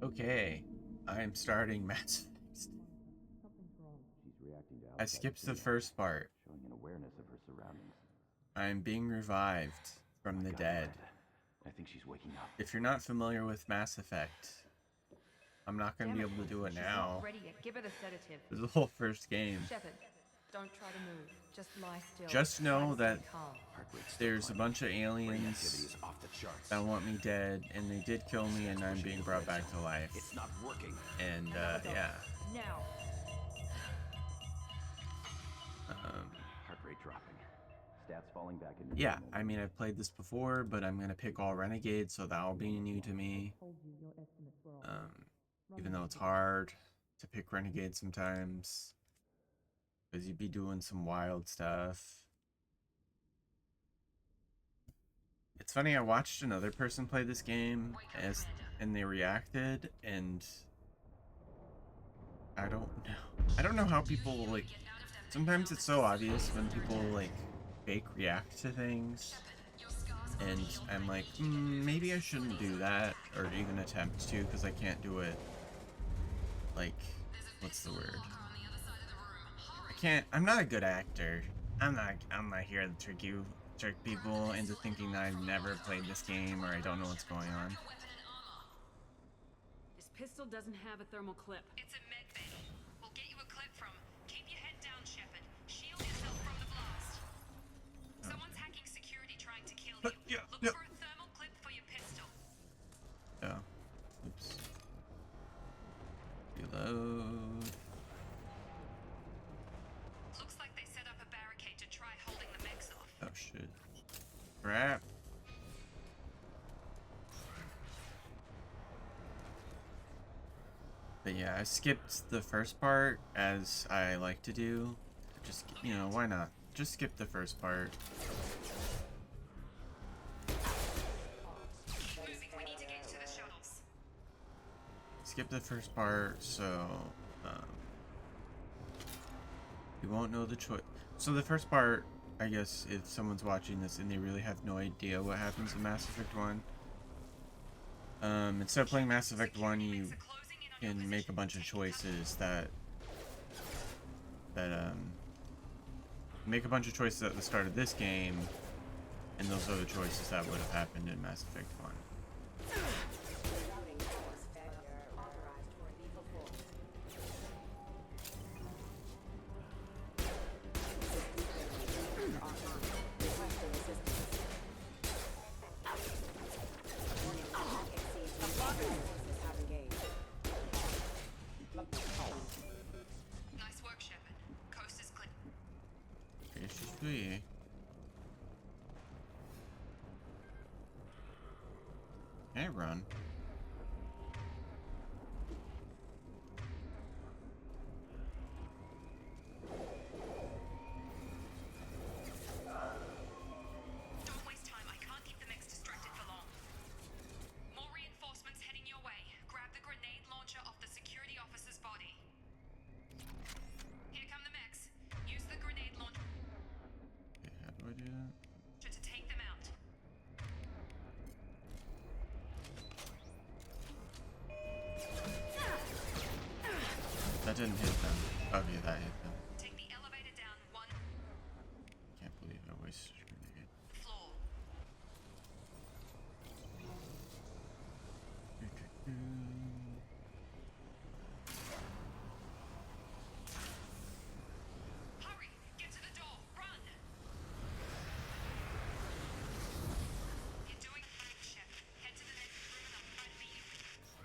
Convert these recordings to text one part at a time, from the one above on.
Okay, I'm starting Mass Effect. I skipped the first part. Showing an awareness of her surroundings. I'm being revived from the dead. I think she's waking up. If you're not familiar with Mass Effect, I'm not going to be able to do it She's now. not ready yet. Give her the sedative. This is the whole first game. Shepard, don't try to move. Just lie still. Just know that calm. there's a bunch of aliens that want me dead, and they did kill me, and I'm being brought back to life. It's not working. And, yeah. Now. Heart rate dropping. Stats falling back into Yeah, normal. I mean, I've played this before, but I'm going to pick all Renegade, so that'll be new to me. Even though it's hard to pick Renegade sometimes, because you'd be doing some wild stuff. It's funny, I watched another person play this game, and they reacted, and I don't know how people, like, sometimes it's so obvious when people, like, fake react to things, and I'm like, maybe I shouldn't do that, or even attempt to, because I can't do it, like, what's the word? I'm not a good actor. I'm not here to trick people into thinking that I've never played this game, or I don't know what's going on. This pistol doesn't have a thermal clip. It's a med bay. We'll get you a clip from. Keep your head down, Shepard. Shield yourself from the blast. Someone's hacking security trying to kill you. Look for a thermal clip for your pistol. Oh. Oops. Reload. Looks like they set up a barricade to try holding the mechs off. Oh shit. Crap. But yeah, I skipped the first part, as I like to do. Just, you know, why not? Just skip the first part. Keep moving. We need to get to the shuttles. Skip the first part, so you won't know the choice. So the first part, I guess, if someone's watching this and they really have no idea what happens in Mass Effect 1, instead of playing Mass Effect 1, you can make a bunch of choices make a bunch of choices at the start of this game, and those are the choices that would have happened in Mass Effect 1. Nice work, Shepard. Coast is clear. Okay, she's free. Hey, run. Don't waste time. I can't keep the mechs distracted for long. More reinforcements heading your way. Grab the grenade launcher off the security officer's body. Here come the mechs. Use the grenade launcher Okay, how do I do that? to take them out. That didn't hit them. Okay, that hit them. Take the elevator down one Can't believe I wasted a grenade. floor. Hurry! Get to the door! Run! You're doing fine, Shepard. Head to the next room and I'll try to beat you.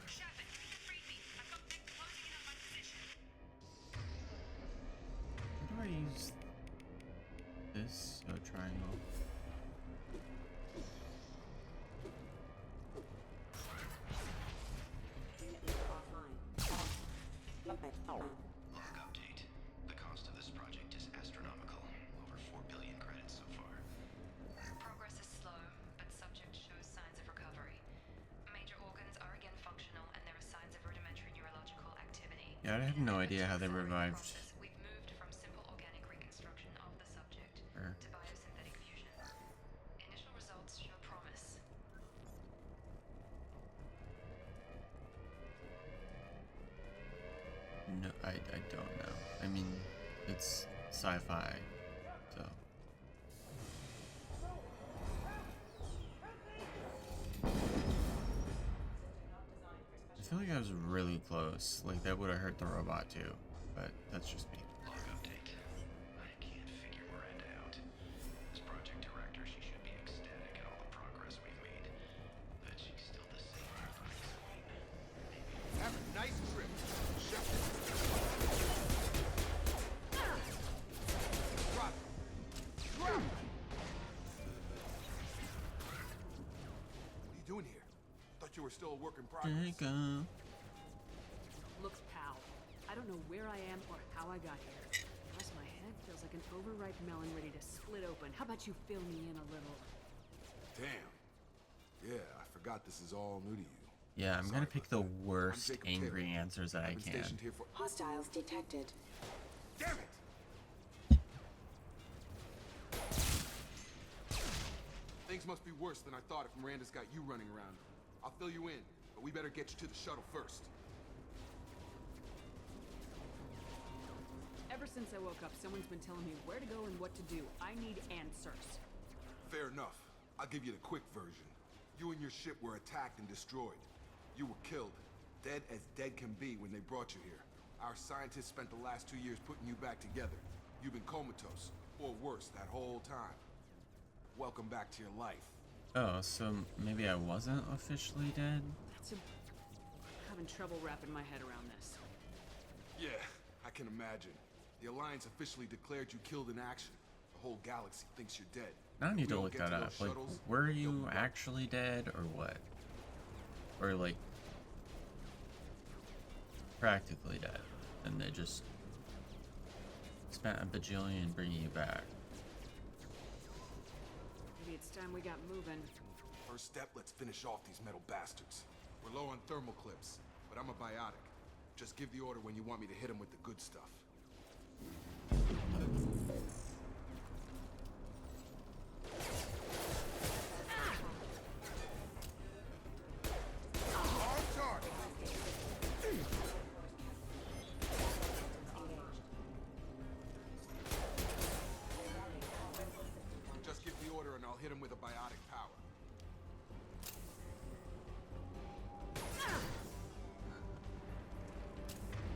Shepard, read me. I've got mechs closing in on my position. How do I use this? Oh, triangle. Log update. The cost of this project is astronomical. Over 4 billion credits so far. Progress is slow, but subject shows signs of recovery. Major organs are again functional, and there are signs of rudimentary neurological activity. Yeah, I have no idea how they revived We've moved from simple organic reconstruction of the subject her. to biosynthetic fusion. Initial results show promise. no, I don't know. I mean, it's sci-fi, so. I feel like I was really close. Like, that would have hurt the robot too, but that's just me. Log update. I can't figure Miranda out. As project director, she should be ecstatic at all the progress we've made. But she's still the same robotics queen. Have a nice trip. Shepard. Drop it. Drop it. What are you doing here? Thought you were still a work in progress. There you go. Looks pal. I don't know where I am or how I got here. Plus my head feels like an overripe melon ready to split open. How about you fill me in a little? Damn. Yeah, I forgot this is all new to you. Yeah, I'm gonna Sorry pick about the that. worst I'm Jacob angry Taylor. answers that I I've been can. stationed here for... Hostiles detected. Damn it! Things must be worse than I thought if Miranda's got you running around. I'll fill you in, but we better get you to the shuttle first. Ever since I woke up, someone's been telling me where to go and what to do. I need answers. Fair enough. I'll give you the quick version. You and your ship were attacked and destroyed. You were killed. Dead as dead can be when they brought you here. Our scientists spent the last 2 years putting you back together. You've been comatose, or worse, that whole time. Welcome back to your life. Oh, so maybe I wasn't officially dead? I'm having trouble wrapping my head around this. Yeah, I can imagine. The Alliance officially declared you killed in action. The whole galaxy thinks you're dead. Now I need We to don't look get that to up. those Like, shuttles, were they'll you be right. actually dead or what? Or like practically dead, and they just spent a bajillion bringing you back. Maybe it's time we got moving. First step, let's finish off these metal bastards. We're low on thermal clips, but I'm a biotic. Just give the order when you want me to hit them with the good stuff. On target. Just give the order and I'll hit him with a biotic power.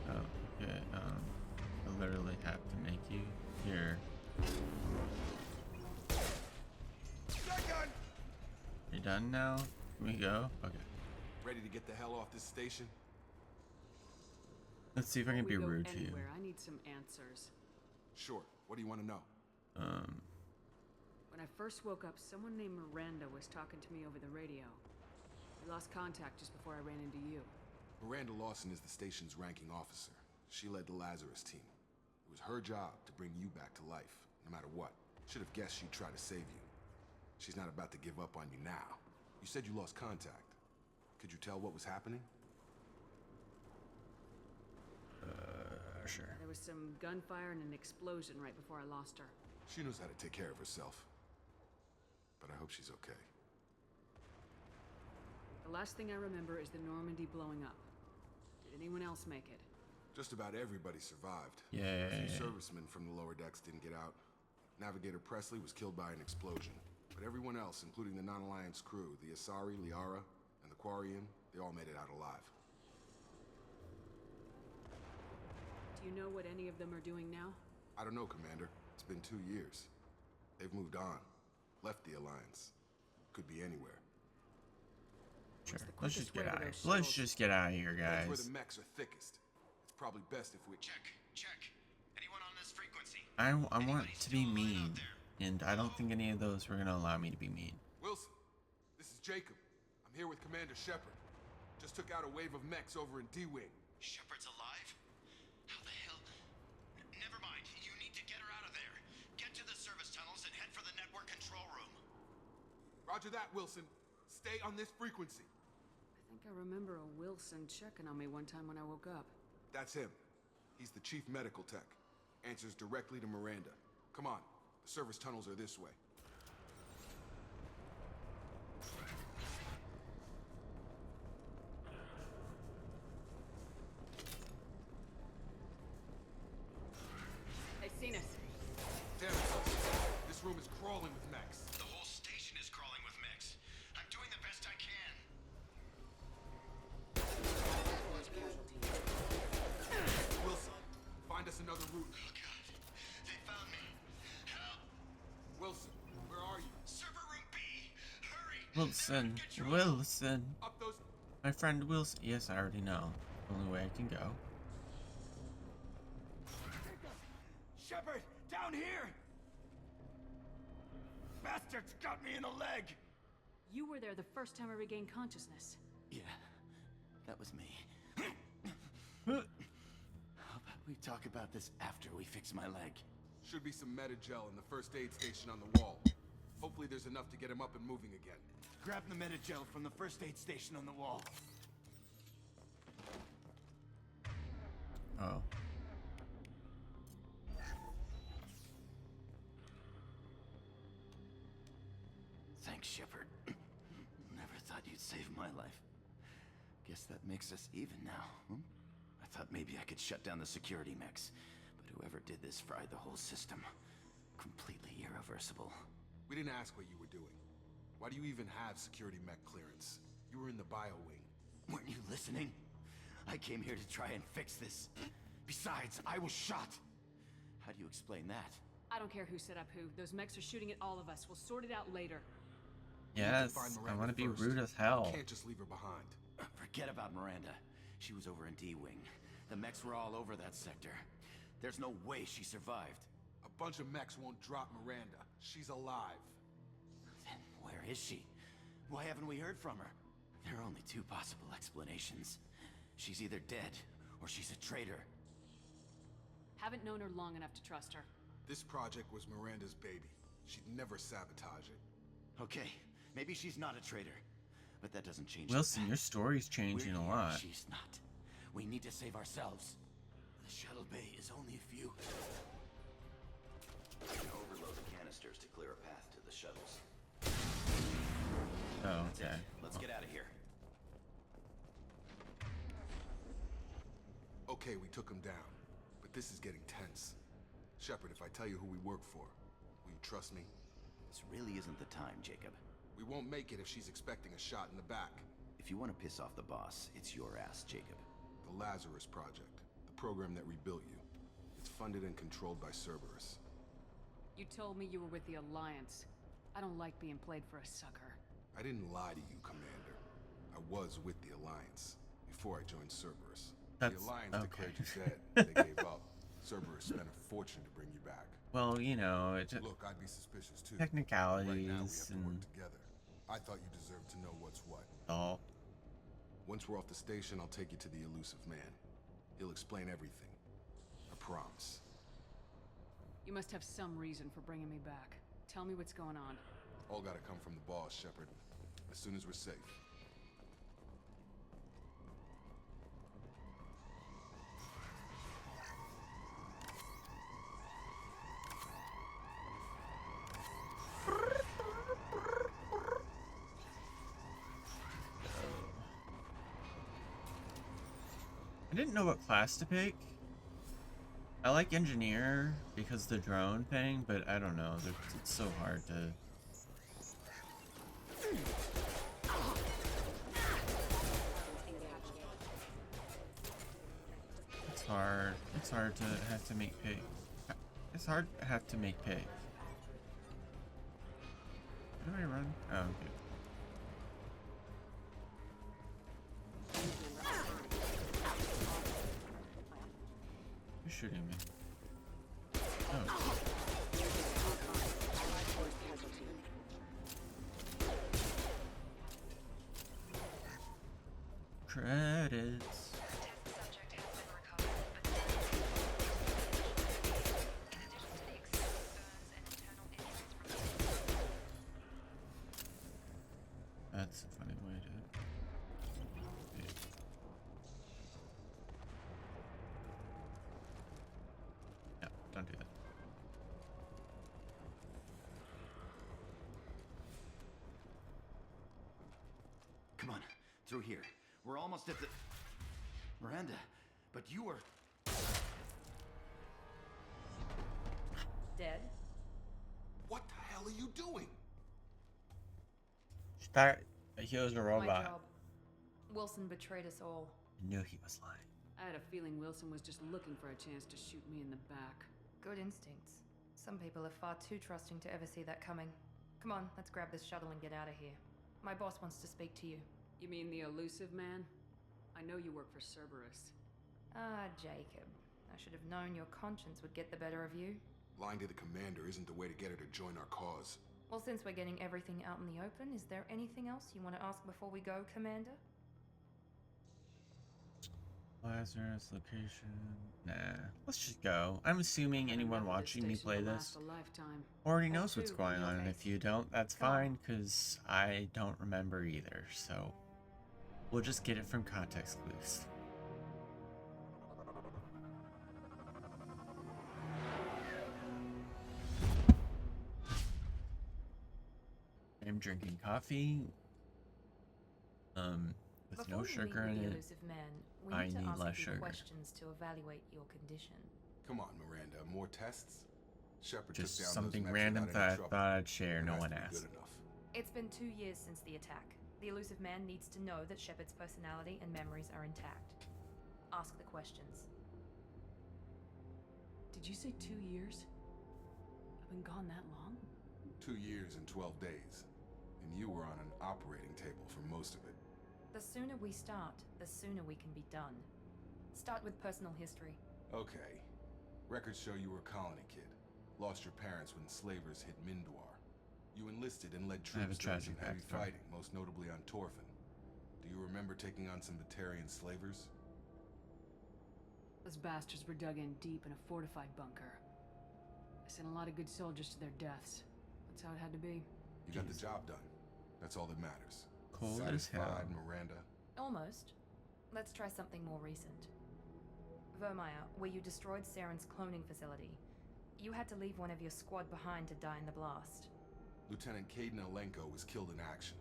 Oh, okay. I literally have to make you here. Shotgun! You done now? Can we go? Okay. Ready to get the hell off this station? Let's see if I can be We go rude to you. anywhere. I need some answers. Sure. What do you want to know? When I first woke up, someone named Miranda was talking to me over the radio. We lost contact just before I ran into you. Miranda Lawson is the station's ranking officer. She led the Lazarus team. It was her job to bring you back to life, no matter what. Should have guessed she'd try to save you. She's not about to give up on you now. You said you lost contact. Could you tell what was happening? Sure. There was some gunfire and an explosion right before I lost her. She knows how to take care of herself. But I hope she's okay. The last thing I remember is the Normandy blowing up. Did anyone else make it? Just about everybody survived. Yay. A few servicemen from the lower decks didn't get out. Navigator Presley was killed by an explosion. But everyone else, including the non-Alliance crew, the Asari, Liara, and the Quarian, they all made it out alive. Do you know what any of them are doing now? I don't know, Commander. It's been 2 years. They've moved on. Left the Alliance. Could be anywhere. Sure. the Let's just quickest way get to out. those Let's shuttles? just get out of here, That's where guys. the mechs are thickest. It's probably best if we... Check. Anyone on this frequency? I want Anybody to still be alive mean, out there? and I don't think any of those were gonna allow me to be mean. Wilson, this is Jacob. I'm here with Commander Shepard. Just took out a wave of mechs over in D-Wing. Shepard's alive? How the hell? Never mind. You need to get her out of there. Get to the service tunnels and head for the network control room. Roger that, Wilson. Stay on this frequency. I think I remember a Wilson checking on me one time when I woke up. That's him. He's the chief medical tech. Answers directly to Miranda. Come on. The service tunnels are this way. Wilson. Wilson. Up those. My friend Wilson. Yes, I already know. Only way I can go. Shepard, down here! Bastards got me in the leg! You were there the first time I regained consciousness. Yeah, that was me. How about we talk about this after we fix my leg? Should be some Metagel in the first aid station on the wall. Hopefully there's enough to get him up and moving again. Grab the Metagel from the first aid station on the wall. Oh. Thanks, Shepard. Never thought you'd save my life. Guess that makes us even now, hmm? I thought maybe I could shut down the security mechs, but whoever did this fried the whole system. Completely irreversible. We didn't ask what you were doing. Why do you even have security mech clearance? You were in the bio wing. Weren't you listening? I came here to try and fix this. Besides, I was shot. How do you explain that? I don't care who set up who. Those mechs are shooting at all of us. We'll sort it out later. Yes, find I Miranda want to be first. rude as hell. Can't just leave her behind. Forget about Miranda. She was over in D-Wing. The mechs were all over that sector. There's no way she survived. A bunch of mechs won't drop Miranda. She's alive. Then where is she? Why haven't we heard from her? There are only two possible explanations. She's either dead, or she's a traitor. Haven't known her long enough to trust her. This project was Miranda's baby. She'd never sabotage it. Okay, maybe she's not a traitor. But that doesn't change Wilson, the your fact story's we're changing a here, lot. She's not. We need to save ourselves. The shuttle bay is only a few. You can overload the canisters to clear a path to the shuttles. Oh, That's it. okay. Let's get out of here. Okay, we took him down. But this is getting tense. Shepard, if I tell you who we work for, will you trust me? This really isn't the time, Jacob. We won't make it if she's expecting a shot in the back. If you want to piss off the boss, it's your ass, Jacob. The Lazarus Project, the program that rebuilt you. It's funded and controlled by Cerberus. You told me you were with the Alliance. I don't like being played for a sucker. I didn't lie to you, Commander. I was with the Alliance before I joined Cerberus. That's the Alliance okay. declared you dead. They gave up. Cerberus spent a fortune to bring you back. Well, you know, it's Look, I'd be suspicious too. technicalities Right now we have to and work together. I thought you deserved to know what's what. all. Once we're off the station, I'll take you to the elusive man. He'll explain everything. I promise. You must have some reason for bringing me back. Tell me what's going on. All gotta come from the boss, Shepard. As soon as we're safe. I didn't know what class to pick. I like engineer because the drone thing, but I don't know. It's so hard to. It's hard. It's hard to have to make pick. It's hard to have to make pick. Where do I run? Oh, okay. Who's shooting me? Oh. Credits. Test subject has been recovered, but in addition to the extensive burns and internal injuries from That's a funny way to. Yeah, don't do that. Come on, through here. We're almost at the... Miranda, but you were... Dead? What the hell are you doing? She thought he was a My robot. job. Wilson betrayed us all. I knew he was lying. I had a feeling Wilson was just looking for a chance to shoot me in the back. Good instincts. Some people are far too trusting to ever see that coming. Come on, let's grab this shuttle and get out of here. My boss wants to speak to you. You mean the elusive man? I know you work for Cerberus. Ah, Jacob. I should have known your conscience would get the better of you. Lying to the commander isn't the way to get her to join our cause. Well, since we're getting everything out in the open, is there anything else you want to ask before we go, Commander? Lazarus location. Nah, let's just go. I'm assuming anyone watching me play this already knows what's going on, and if you don't, that's fine, because I don't remember either, so we'll just get it from context clues. I'm drinking coffee, with no sugar in it. Elusive man, we I need to need ask less you sugar. questions to evaluate your condition. Come on, Miranda. More tests? Shepard Just took down something those random mechs that I without any thought I'd share. trouble. No It has one to be asked. good enough. It's been 2 years since the attack. The elusive man needs to know that Shepard's personality and memories are intact. Ask the questions. Did you say 2 years? I've been gone that long? 2 years and 12 days. And you were on an operating table for most of it. The sooner we start, the sooner we can be done. Start with personal history. Okay. Records show you were a colony kid. Lost your parents when slavers hit Mindwar. You enlisted and led I have a troops during some tragic heavy backstory. fighting, most notably on Torfin. Do you remember taking on some Batarian slavers? Those bastards were dug in deep in a fortified bunker. I sent a lot of good soldiers to their deaths. That's how it had to be. You got the job done. That's all that matters. Cold as hell. Satisfied, Miranda? Almost. Let's try something more recent. Vermeer, where you destroyed Saren's cloning facility. You had to leave one of your squad behind to die in the blast. Lieutenant Caden Alenko was killed in action.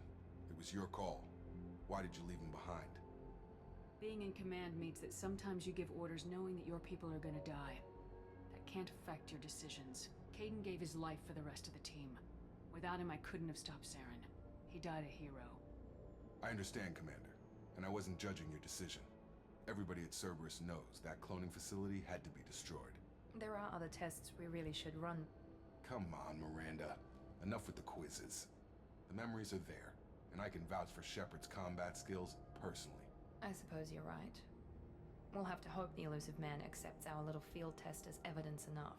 It was your call. Why did you leave him behind? Being in command means that sometimes you give orders knowing that your people are gonna die. That can't affect your decisions. Caden gave his life for the rest of the team. Without him, I couldn't have stopped Saren. He died a hero. I understand, Commander, and I wasn't judging your decision. Everybody at Cerberus knows that cloning facility had to be destroyed. There are other tests we really should run. Come on, Miranda. Enough with the quizzes. The memories are there, and I can vouch for Shepard's combat skills personally. I suppose you're right. We'll have to hope the elusive man accepts our little field test as evidence enough.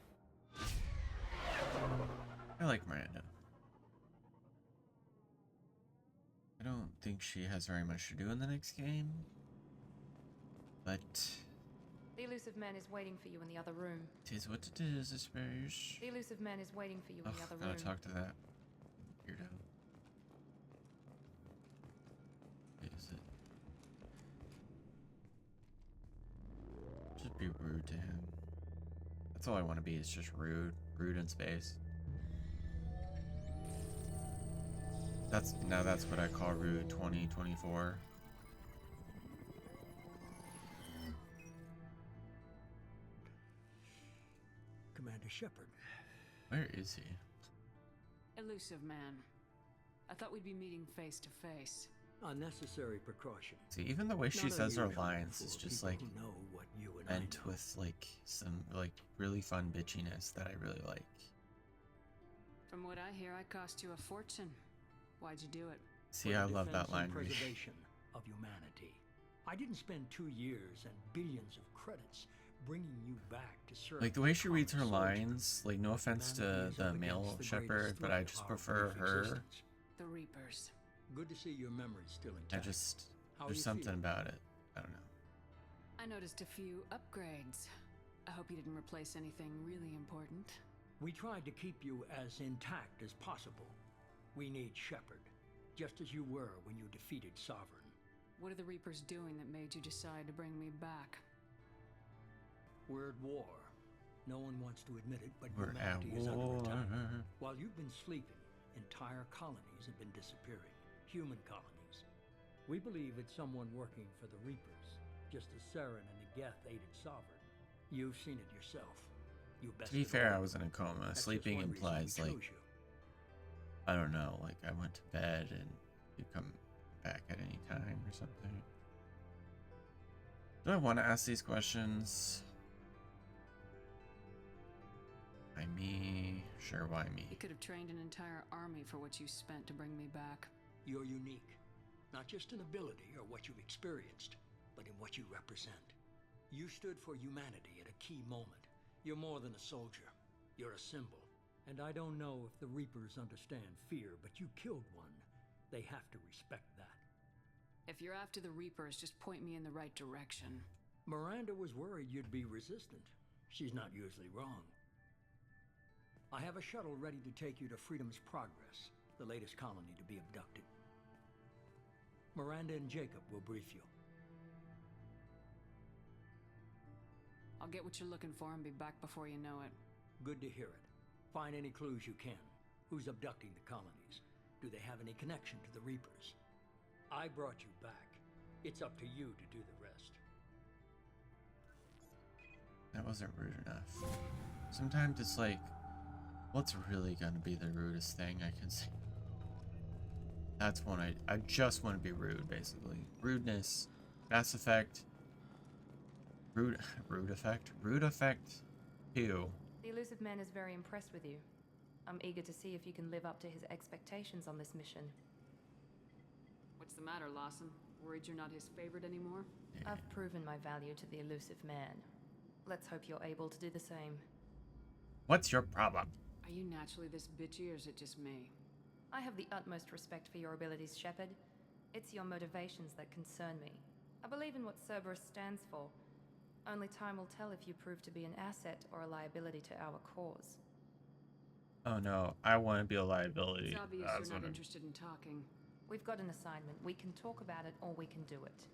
I like Miranda. I don't think she has very much to do in the next game, but The elusive man is waiting for you in the other room. tis what it is, I suppose. The elusive man is waiting for you in Ugh, the other gotta room. talk to that weirdo. Is it? Just be rude to him. That's all I want to be, is just rude. Rude in space. That's what I call rude 2024. Commander Shepard. Where is he? Elusive man. I thought we'd be meeting face to face. Unnecessary precaution. See, even the way she Not says her unusual lines for is just people like who know what you and I meant know. with like some like really fun bitchiness that I really like. From what I hear, I cost you a fortune. Why'd you do it? See, For I the love that defense line. and preservation of humanity. I didn't spend 2 years and billions of credits bringing you back to serve. Like the way she reads her common soldier. lines, like no offense to Humanity is the up male against the shepherd, greatest but threat I of just our prefer brief her. existence. The Reapers. Good to see your memory's still I intact. just How there's you something feeling? about it. I don't know. I noticed a few upgrades. I hope you didn't replace anything really important. We tried to keep you as intact as possible. We need Shepard, just as you were when you defeated Sovereign. What are the Reapers doing that made you decide to bring me back? We're at war. No one wants to admit it, but We're at humanity is under war. attack. While you've been sleeping, entire colonies have been disappearing. Human colonies. We believe it's someone working for the Reapers, just as Saren and the Geth aided Sovereign. You've seen it yourself. You To be fair, I was in a coma. Sleeping implies like I don't know, like I went to bed and you come back at any time or something. Do I want to ask these questions? Why me? Sure, why me? You could have trained an entire army for what you spent to bring me back. You're unique, not just in ability or what you've experienced, but in what you represent. You stood for humanity at a key moment. You're more than a soldier. You're a symbol. And I don't know if the Reapers understand fear, but you killed one. They have to respect that. If you're after the Reapers, just point me in the right direction. Miranda was worried you'd be resistant. She's not usually wrong. I have a shuttle ready to take you to Freedom's Progress, the latest colony to be abducted. Miranda and Jacob will brief you. I'll get what you're looking for and be back before you know it. Good to hear it. Find any clues you can. Who's abducting the colonies? Do they have any connection to the Reapers? I brought you back. It's up to you to do the rest. That wasn't rude enough. Sometimes it's like, what's really gonna be the rudest thing I can say? That's one I just want to be rude, basically. Rudeness, Mass Effect, Rude Effect 2. The elusive man is very impressed with you. I'm eager to see if you can live up to his expectations on this mission. What's the matter, Lawson? Worried you're not his favorite anymore? Yeah. I've proven my value to the elusive man. Let's hope you're able to do the same. What's your problem? Are you naturally this bitchy, or is it just me? I have the utmost respect for your abilities, Shepard. It's your motivations that concern me. I believe in what Cerberus stands for. Only time will tell if you prove to be an asset or a liability to our cause. Oh no, I want to be a liability. It's obvious That's you're not what interested in talking. We've got an assignment. We can talk about it or we can do it.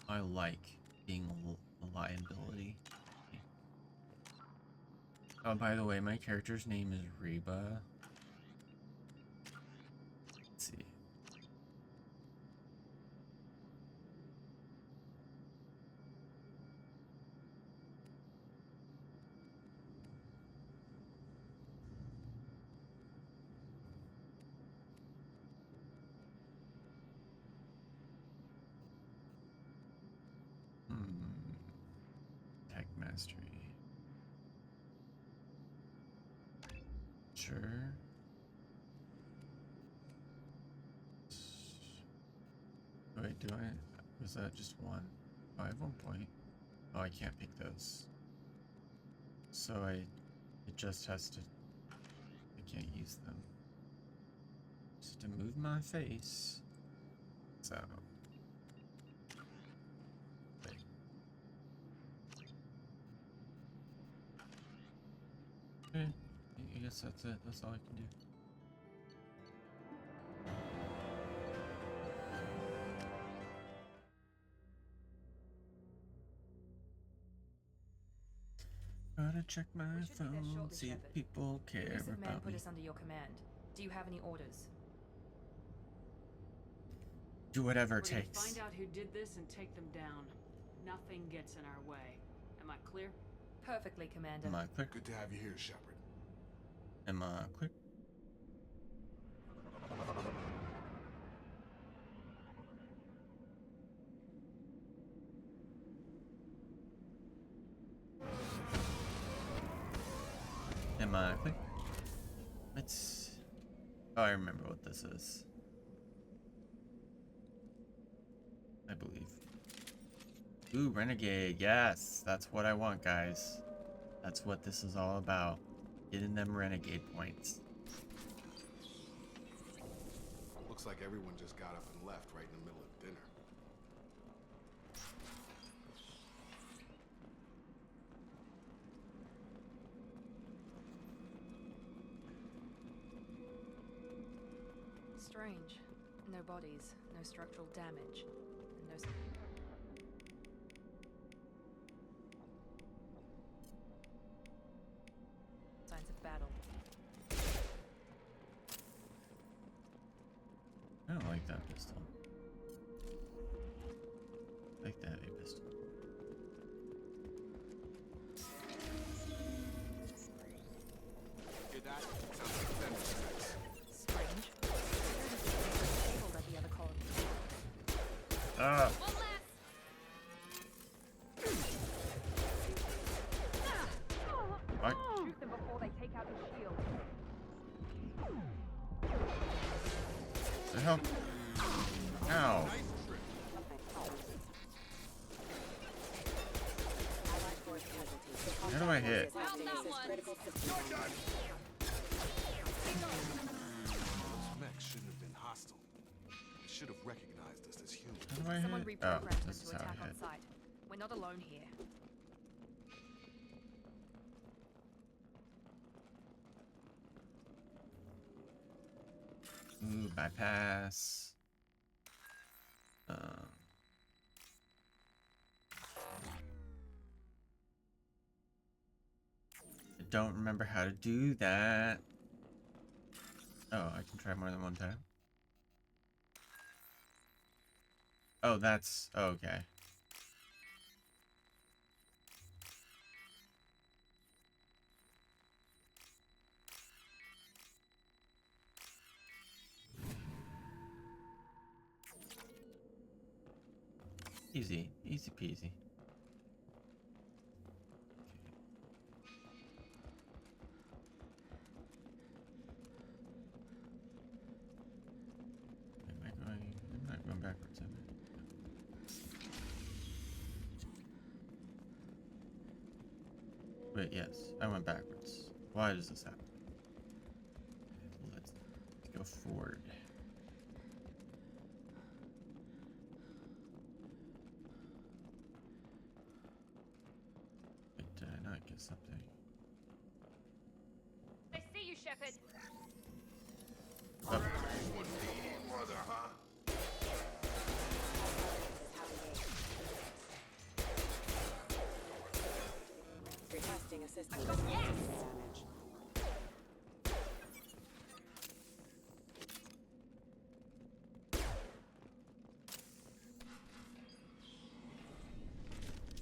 I like being a liability. Oh, by the way, my character's name is Reba. Let's see. Tech mastery. Sure. Wait, do I? Was that just one? Oh, I have 1 point. Oh, I can't pick those. So it just has to, I can't use them. Just to move my face. So. Wait. Okay, I guess that's it. That's all I can do. Gotta check my We should be there phone, shortly, see if Shepard. people The care elusive man about put me. us under your command. Do you have any orders? Do whatever it We're gonna takes. find out who did this and take them down. Nothing gets in our way. Am I clear? Perfectly, Commander. Am I clear? Good to have you here, Shepard. Am I clear? Am I clear? Let's. Oh, I remember what this is. I believe. Ooh, Renegade. Yes, that's what I want, guys. That's what this is all about. Getting them Renegade points. Looks like everyone just got up and left right in the middle of dinner. Strange. No bodies, no structural damage, and no... signs of battle. I don't like that pistol. I like the heavy pistol. Hear that? Sounds like defense attacks. Strange. Disabled at the other colony. Ah! One less. What? Shoot them before they take out the shield. The hell? How do I hit? Found that one. Those mechs shouldn't have been hostile. They should have recognized us as humans. How do I Someone hit? reprogrammed Oh, them this is to how attack I on hit. sight. We're not alone here. Ooh, bypass. I don't remember how to do that. Oh, I can try more than one time. Oh, that's okay. Easy, easy peasy. Am I going? I'm not going backwards, am I? Wait, yes, I went backwards. Why does this happen? Let's go forward. Did I not get something? I see you, Shepard. Oh. Requesting assistance. Damage.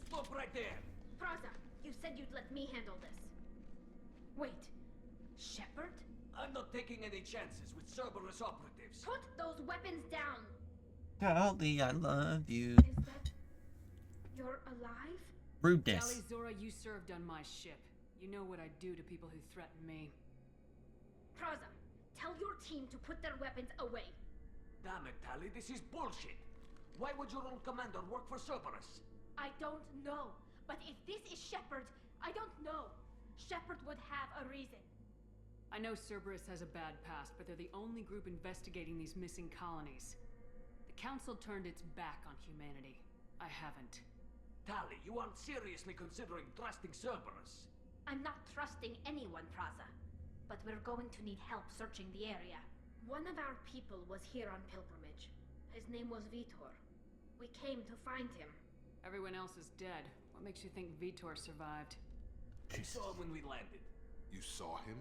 Stop right there! Praza, you said you'd let me handle this. Wait, Shepard? I'm not taking any chances with Cerberus operatives. Put those weapons down! Golly, I love you. Is that... you're alive? Rudeness. Tali Zora, you served on my ship. You know what I do to people who threaten me. Praza, tell your team to put their weapons away. Damn it, Tali, this is bullshit. Why would your old commander work for Cerberus? I don't know, but if this is Shepard, I don't know. Shepard would have a reason. I know Cerberus has a bad past, but they're the only group investigating these missing colonies. The Council turned its back on humanity. I haven't. Tali, you aren't seriously considering trusting Cerberus. I'm not trusting anyone, Praza. But we're going to need help searching the area. One of our people was here on pilgrimage. His name was Vitor. We came to find him. Everyone else is dead. What makes you think Vitor survived? I saw him when we landed. You saw him?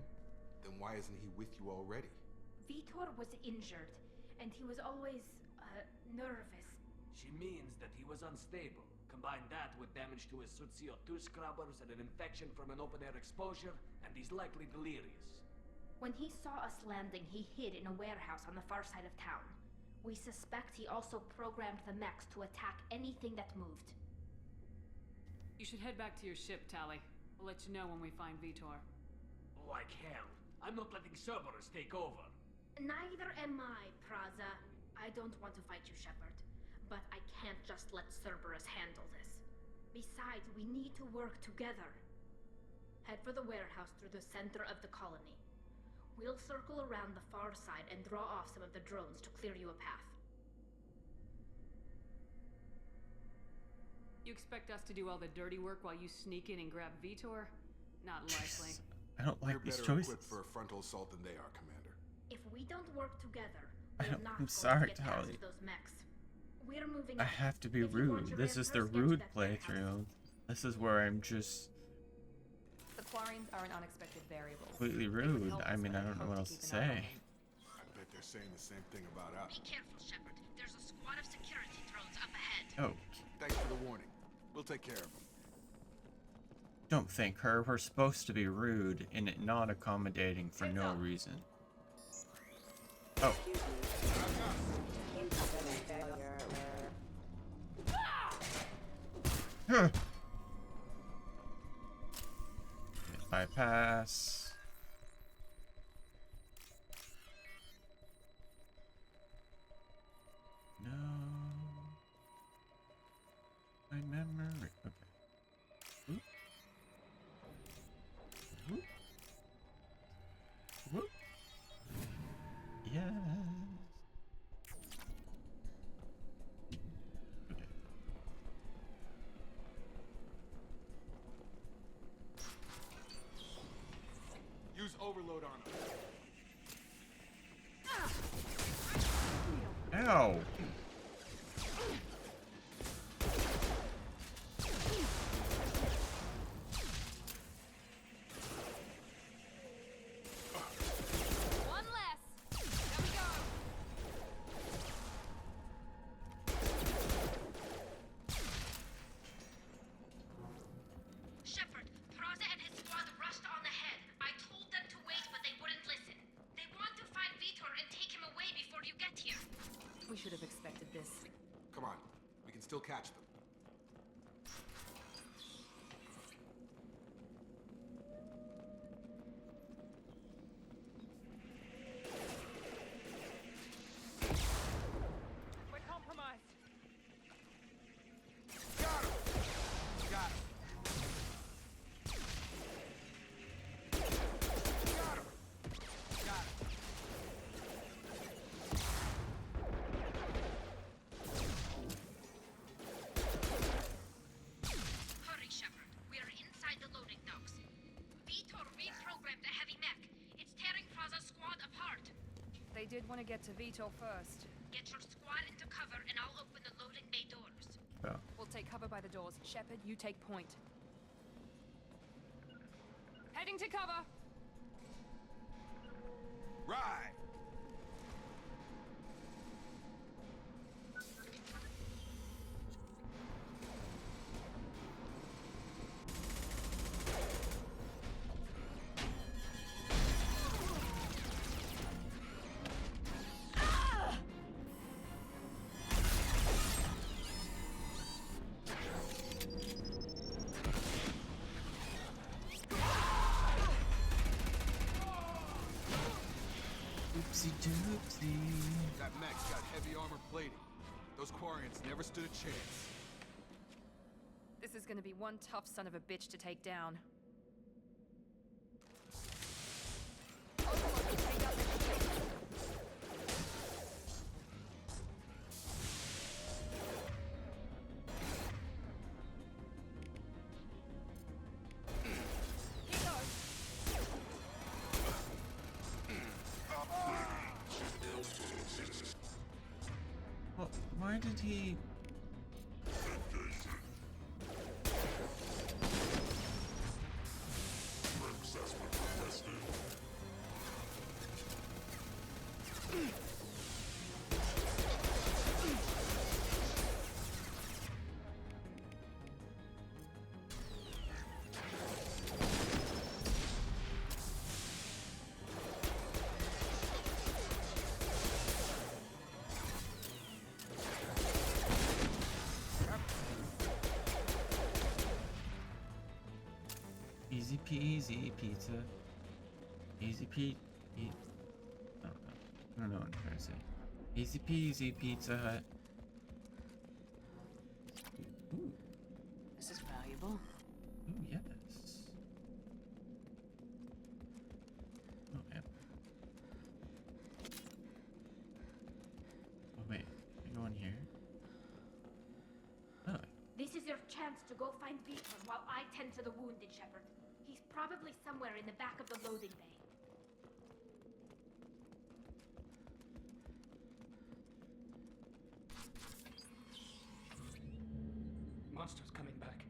Then why isn't he with you already? Vitor was injured, and he was always, nervous. She means that he was unstable. Combine that with damage to his CO2 scrubbers and an infection from an open-air exposure, and he's likely delirious. When he saw us landing, he hid in a warehouse on the far side of town. We suspect he also programmed the mechs to attack anything that moved. You should head back to your ship, Tali. We'll let you know when we find Vitor. Like hell. I'm not letting Cerberus take over. Neither am I, Praza. I don't want to fight you, Shepard. But I can't just let Cerberus handle this. Besides, we need to work together. Head for the warehouse through the center of the colony. We'll circle around the far side and draw off some of the drones to clear you a path. You expect us to do all the dirty work while you sneak in and grab Vitor? Not likely. I don't like We're these better choices. equipped for a frontal assault than they are, Commander. If we don't work together, I we're don't- not I'm going sorry, to get past Tali. those mechs. We're moving I on. have to be If you want rude. your This is the answers, get to rude that warehouse. playthrough. This is where I'm just The Quarries are an unexpected variable. completely They would rude. help I us, mean, but I don't know hope what to else keep to an eye on say. them. I bet they're saying the same thing about us. Be careful, Shepard. There's a squad of security drones up ahead. Oh, Thanks for the warning. We'll take care of them. don't thank her. We're supposed to be rude and not accommodating for no reason. Oh, Incoming failure alert. huh. Bypass. No. My memory. Okay. Oop. you'll catch them. We're compromised. Got him! Got him! Got him! Got him! Hurry, Shepard. We are inside the loading docks. Vitor reprogrammed the heavy mech. It's tearing Praza's squad apart. They did want to get to Vitor first. Get your squad into cover and I'll open the loading bay doors. Oh. We'll take cover by the doors. Shepard, you take point. Heading to cover! Right! Oopsie doopsie. That mech's got heavy armor plating. Those Quarians never stood a chance. This is gonna be one tough son of a bitch to take down. Overlord, take out the ship. Here goes. Well, why did he? Easy peasy pizza. Easy I don't know what I'm trying to say. Easy peasy Pizza Hut. Ooh, This is valuable. ooh, yes. Oh, yeah. Oh, wait. Can I go in here? Oh, This is your chance to go find Vitor while I tend to the wounded, Shepard. He's probably somewhere in the back of the loading bay. Monsters coming back.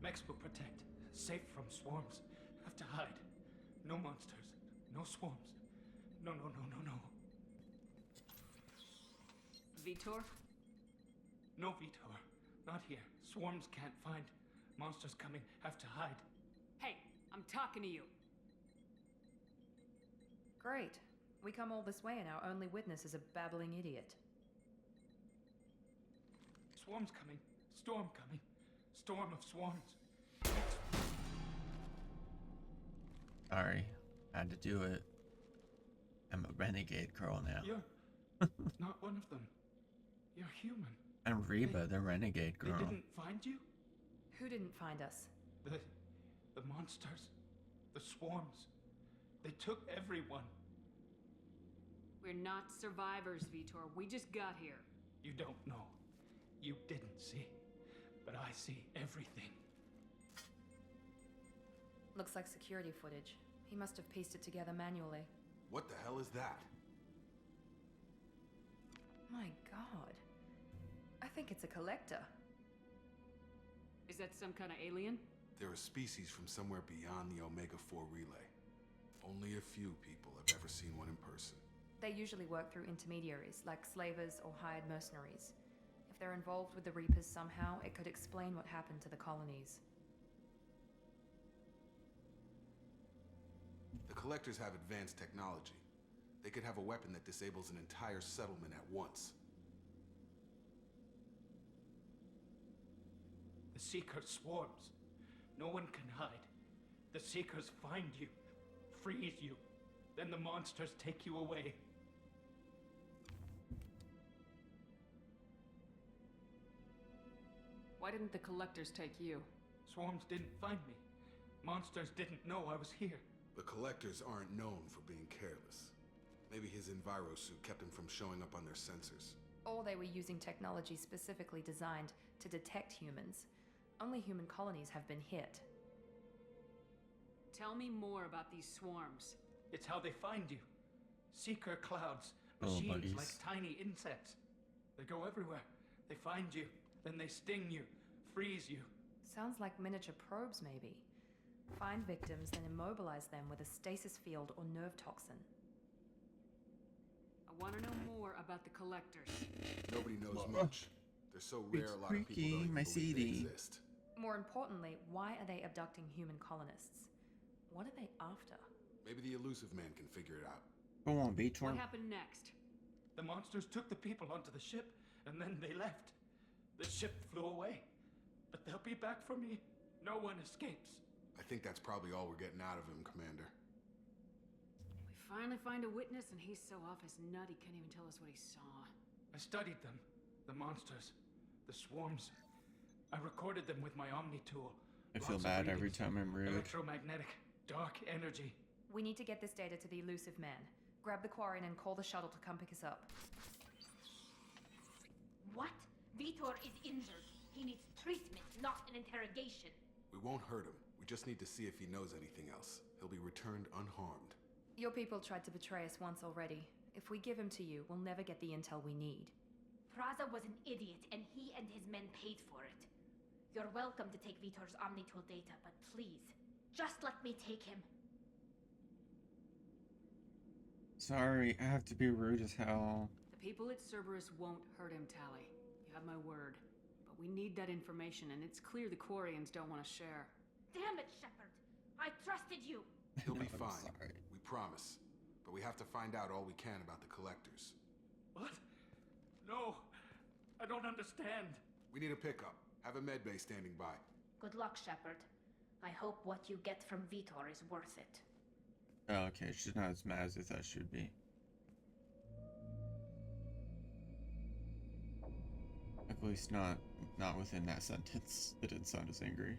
Mechs will protect. Safe from swarms. Have to hide. No monsters. No swarms. No, no, no, no, no. Vitor? No, Vitor. Not here. Swarms can't find. Monsters coming. Have to hide. Hey, I'm talking to you. Great. We come all this way and our only witness is a babbling idiot. Swarms coming. Storm coming. Storm of swarms. sorry. Had to do it. I'm a renegade girl now. You're not one of them. You're human. I'm Reba, the renegade They girl. didn't find you? Who didn't find us? The monsters. The swarms. They took everyone. We're not survivors, Vitor. We just got here. You don't know. You didn't see. But I see everything. Looks like security footage. He must have pieced it together manually. What the hell is that? My god. I think it's a collector. Is that some kind of alien? They're a species from somewhere beyond the Omega-4 relay. Only a few people have ever seen one in person. They usually work through intermediaries, like slavers or hired mercenaries. If they're involved with the Reapers somehow, it could explain what happened to the colonies. The collectors have advanced technology. They could have a weapon that disables an entire settlement at once. The Seeker swarms. No one can hide. The Seekers find you, freeze you, then the monsters take you away. Why didn't the Collectors take you? Swarms didn't find me. Monsters didn't know I was here. The Collectors aren't known for being careless. Maybe his enviro suit kept him from showing up on their sensors. Or they were using technology specifically designed to detect humans. Only human colonies have been hit. Tell me more about these swarms. It's how they find you. Seeker clouds, Oh, machines buddies. like tiny insects. They go everywhere. They find you, then they sting you, freeze you. Sounds like miniature probes, maybe. Find victims, then immobilize them with a stasis field or nerve toxin. I want to know more about the Collectors. Nobody knows much. They're so rare, It's a lot of people creaky, don't even my believe they CD. exist. More importantly, why are they abducting human colonists? What are they after? Maybe the elusive man can figure it out. Go on, What Beatorn. happened next? The monsters took the people onto the ship, and then they left. The ship flew away. But they'll be back for me. No one escapes. I think that's probably all we're getting out of him, Commander. We finally find a witness, and he's so off his nut he can't even tell us what he saw. I studied them. The monsters. The swarms. I recorded them with my Omni tool. I feel Lots of bad every readings. time I'm rude. Electromagnetic. Dark energy. We need to get this data to the elusive man. Grab the Quarian and call the shuttle to come pick us up. What? Vitor is injured. He needs treatment, not an interrogation. We won't hurt him. We just need to see if he knows anything else. He'll be returned unharmed. Your people tried to betray us once already. If we give him to you, we'll never get the intel we need. Praza was an idiot, and he and his men paid for it. You're welcome to take Vitor's Omnitool data, but please, just let me take him. Sorry, I have to be rude as hell. The people at Cerberus won't hurt him, Tally. You have my word. But we need that information, and it's clear the Quarians don't want to share. Damn it, Shepard! I trusted you! He'll be I'm fine. sorry. We promise. But we have to find out all we can about the Collectors. What? No. I don't understand. We need a pickup. Have a medbay standing by. Good luck, Shepard. I hope what you get from Vitor is worth it. Oh, okay, she's not as mad as I thought she would be. At least not within that sentence. It didn't sound as angry.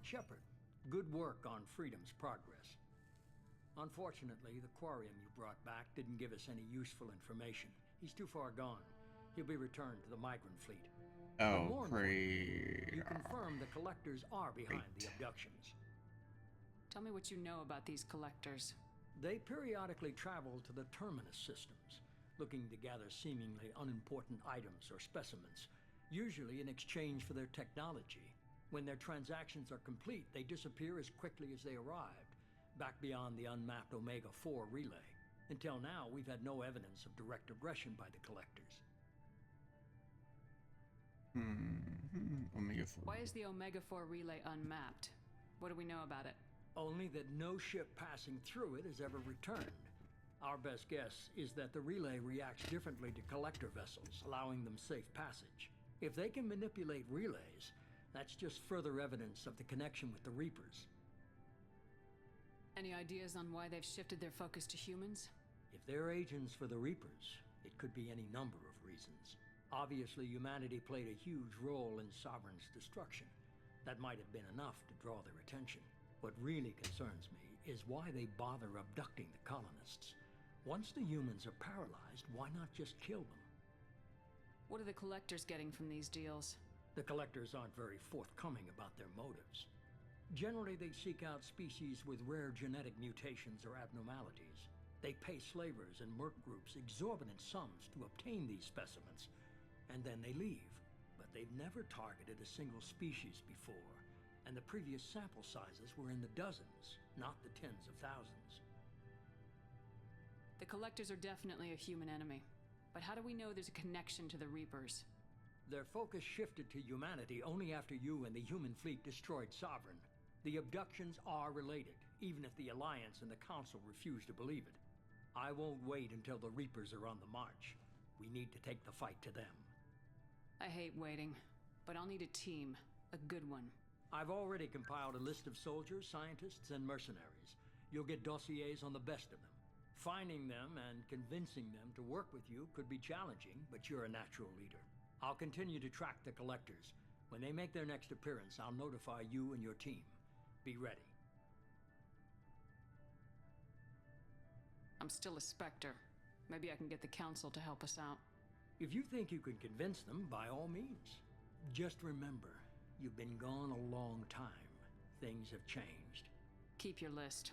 Shepard, good work on Freedom's progress. Unfortunately, the Quarian you brought back didn't give us any useful information. He's too far gone. He'll be returned to the migrant fleet. But Oh, more importantly, great. you confirm the Collectors are behind the abductions. Tell me what you know about these Collectors. They periodically travel to the Terminus systems, looking to gather seemingly unimportant items or specimens, usually in exchange for their technology. When their transactions are complete, they disappear as quickly as they arrived, back beyond the unmapped Omega-4 relay. Until now, we've had no evidence of direct aggression by the Collectors. Omega-4. Why is the Omega-4 relay unmapped? What do we know about it? Only that no ship passing through it has ever returned. Our best guess is that the relay reacts differently to collector vessels, allowing them safe passage. If they can manipulate relays, that's just further evidence of the connection with the Reapers. Any ideas on why they've shifted their focus to humans? If they're agents for the Reapers, it could be any number of reasons. Obviously, humanity played a huge role in Sovereign's destruction. That might have been enough to draw their attention. What really concerns me is why they bother abducting the colonists. Once the humans are paralyzed, why not just kill them? What are the Collectors getting from these deals? The Collectors aren't very forthcoming about their motives. Generally, they seek out species with rare genetic mutations or abnormalities. They pay slavers and merc groups exorbitant sums to obtain these specimens, and then they leave. But they've never targeted a single species before, and the previous sample sizes were in the dozens, not the tens of thousands. The Collectors are definitely a human enemy. But how do we know there's a connection to the Reapers? Their focus shifted to humanity only after you and the human fleet destroyed Sovereign. The abductions are related, even if the Alliance and the Council refuse to believe it. I won't wait until the Reapers are on the march. We need to take the fight to them. I hate waiting, but I'll need a team. A good one. I've already compiled a list of soldiers, scientists, and mercenaries. You'll get dossiers on the best of them. Finding them and convincing them to work with you could be challenging, but you're a natural leader. I'll continue to track the collectors. When they make their next appearance, I'll notify you and your team. Be ready. I'm still a Spectre. Maybe I can get the Council to help us out. If you think you can convince them, by all means. Just remember, you've been gone a long time. Things have changed. Keep your list.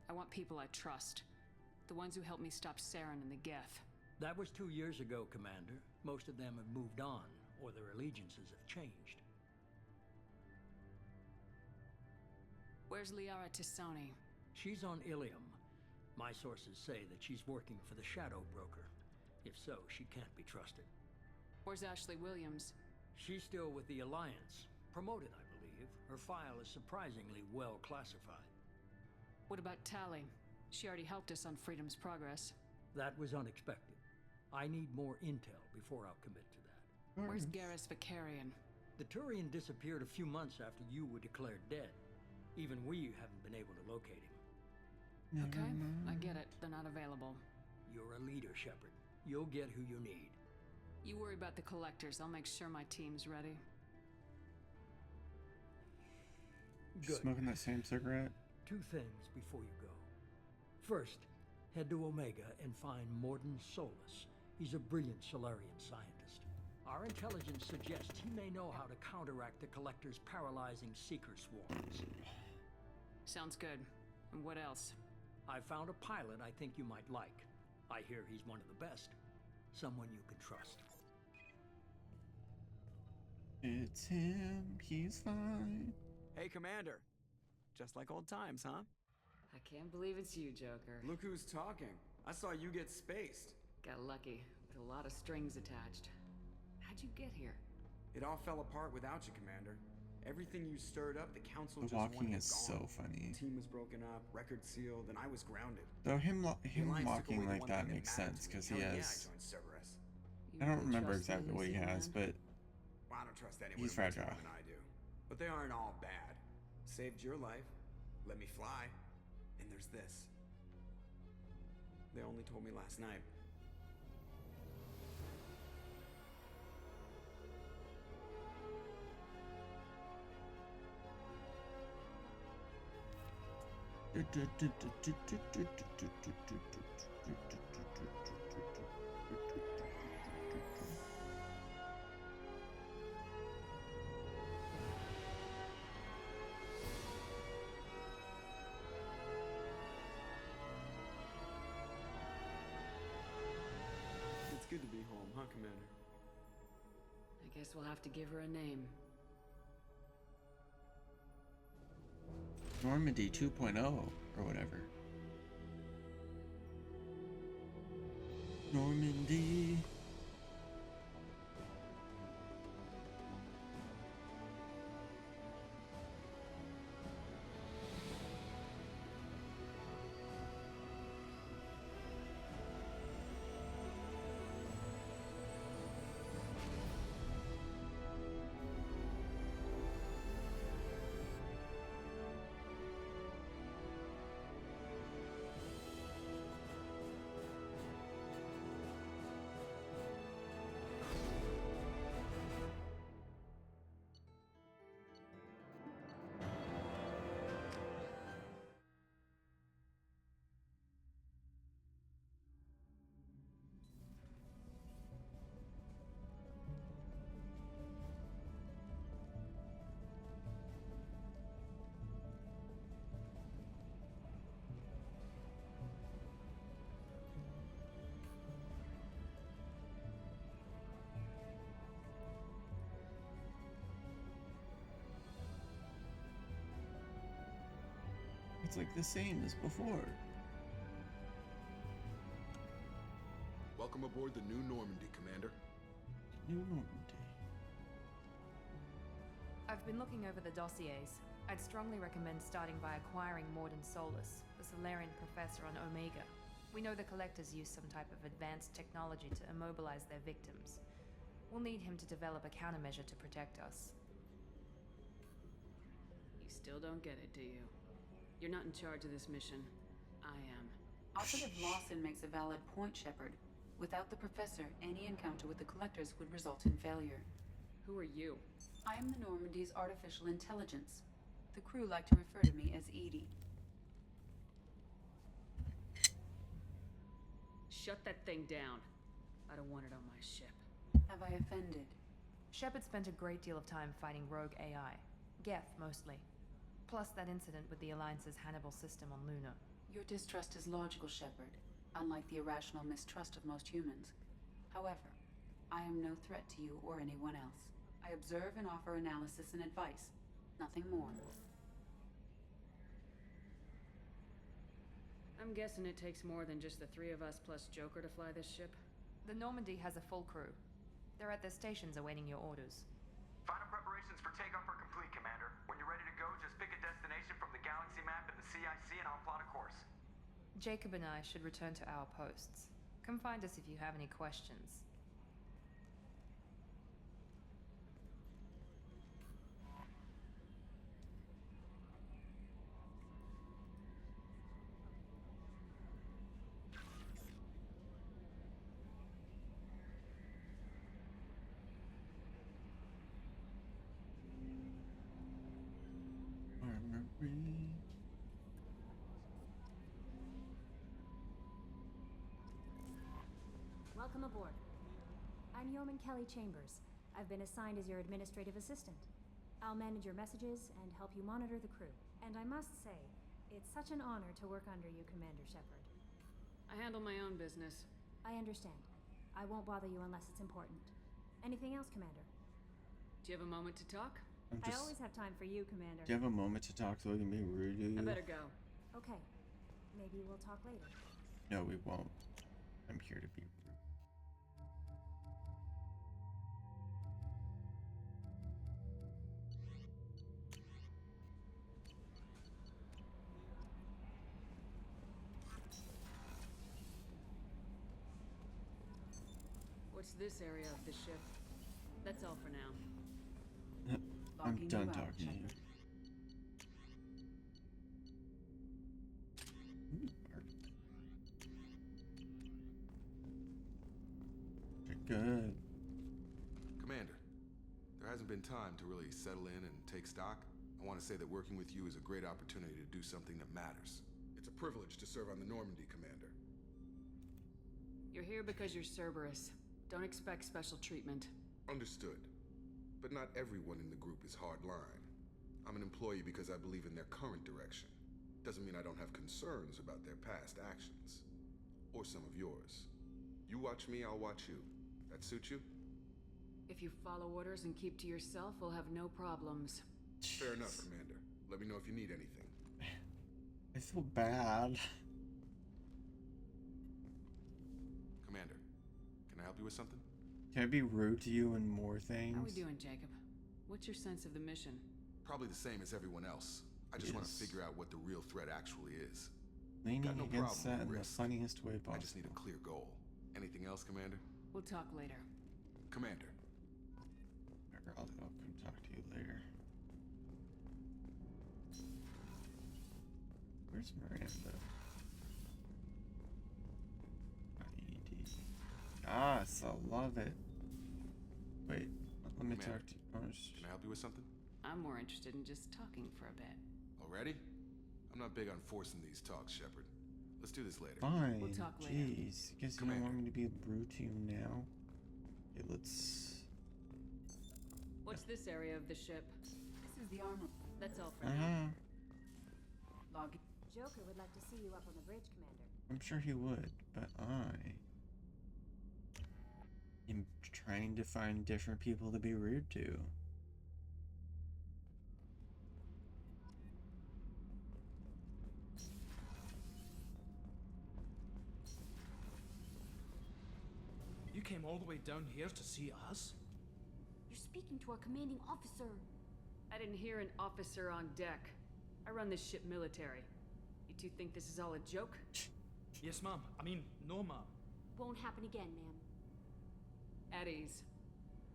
I want people I trust. The ones who helped me stop Saren and the Geth. That was 2 years ago, Commander. Most of them have moved on, or their allegiances have changed. Where's Liara Tisoni? She's on Ilium. My sources say that she's working for the Shadow Broker. If so, she can't be trusted. Where's Ashley Williams? She's still with the Alliance. Promoted, I believe. Her file is surprisingly well classified. What about Tally? She already helped us on Freedom's Progress. That was unexpected. I need more intel before I'll commit to that. Where's Garrus Vicarian? The Turian disappeared a few months after you were declared dead. Even we haven't been able to locate him. Okay, I get it. They're not available. You're a leader, Shepard. You'll get who you need. You worry about the collectors. I'll make sure my team's ready. Good. Smoking that same cigarette? 2 things before you go. First, head to Omega and find Morden Solus. He's a brilliant Solarian scientist. Our intelligence suggests he may know how to counteract the Collector's paralyzing Seeker swarms. Sounds good. And what else? I found a pilot I think you might like. I hear he's one of the best. Someone you can trust. It's him. He's fine. Hey, Commander. Just like old times, huh? I can't believe it's you, Joker. Look who's talking. I saw you get spaced. Got lucky, with a lot of strings attached. How'd you get here? It all fell apart without you, Commander. Everything you stirred up, the Council The just walking wanted is gone. so funny. The team was broken up, record sealed, and I was grounded. Though him The Alliance took walking away the like one that thing makes mattered sense to me. because Hell he yeah, has. I joined Cerberus. You I don't really remember trust exactly me, what he Lucy, has, man? but Well, I don't trust anyone he's who works fragile. more than I do. But they aren't all bad. Saved your life, let me fly, and there's this. They only told me last night. It's good to be home, huh, Commander? I guess we'll have to give her a name. Normandy 2.0 or whatever. Normandy. It's like the same as before. Welcome aboard the New Normandy, Commander. New Normandy. I've been looking over the dossiers. I'd strongly recommend starting by acquiring Morden Solus, the Solarian professor on Omega. We know the Collectors use some type of advanced technology to immobilize their victims. We'll need him to develop a countermeasure to protect us. You still don't get it, do you? You're not in charge of this mission. I am. Operative Lawson makes a valid point, Shepard. Without the Professor, any encounter with the Collectors would result in failure. Who are you? I am the Normandy's artificial intelligence. The crew like to refer to me as Edie. Shut that thing down. I don't want it on my ship. Have I offended? Shepard spent a great deal of time fighting rogue AI. Geth, mostly. Plus that incident with the Alliance's Hannibal system on Luna. Your distrust is logical, Shepard, unlike the irrational mistrust of most humans. However, I am no threat to you or anyone else. I observe and offer analysis and advice. Nothing more. I'm guessing it takes more than just the three of us plus Joker to fly this ship. The Normandy has a full crew. They're at their stations awaiting your orders. Final preparations for takeoff are complete, Commander. When you're ready to go, just pick a destination from the galaxy map in the CIC and I'll plot a course. Jacob and I should return to our posts. Come find us if you have any questions. Welcome aboard. I'm Yeoman Kelly Chambers. I've been assigned as your administrative assistant. I'll manage your messages and help you monitor the crew. And I must say, it's such an honor to work under you, Commander Shepard. I handle my own business. I understand. I won't bother you unless it's important. Anything else, Commander? Do you have a moment to talk? I always have time for you, Commander. Do you have a moment to talk so we can be rude to you? I better go. Okay. Maybe we'll talk later. No, we won't. I'm here to be rude. What's this area of the ship? That's all for now. I'm done talking to you. Good. Commander, there hasn't been time to really settle in and take stock. I want to say that working with you is a great opportunity to do something that matters. It's a privilege to serve on the Normandy, Commander. You're here because you're Cerberus. Don't expect special treatment. Understood. But not everyone in the group is hardline. I'm an employee because I believe in their current direction. Doesn't mean I don't have concerns about their past actions. Or some of yours. You watch me, I'll watch you. That suit you? If you follow orders and keep to yourself, we'll have no problems. Fair enough, Commander. Let me know if you need anything. I feel bad. Commander, can I help you with something? Can I be rude to you in more things? How we doing, Jacob? What's your sense of the mission? Probably the same as everyone else. I just want to figure out what the real threat actually is. Leaning Got no against problem that with in the risk. funniest way possible. I just need a clear goal. Anything else, Commander? We'll talk later. Commander. I'll come talk to you later. Where's Miranda? Yes, I love it. Wait, let me talk to you. Can I help you with something? I'm more interested in just talking for a bit. Already? I'm not big on forcing these talks, Shepard. Let's do this later. Fine. We'll talk later. Jeez, guess you don't want me to be rude to you now. Okay, let's. What's this area of the ship? This is the armor. That's all for now. Log. Joker would like to see you up on the bridge, Commander. I'm sure he would, but I am trying to find different people to be rude to. You came all the way down here to see us? You're speaking to our commanding officer. I didn't hear an officer on deck. I run this ship military. You two think this is all a joke? Yes, ma'am. I mean, no, ma'am. Won't happen again, ma'am. At ease.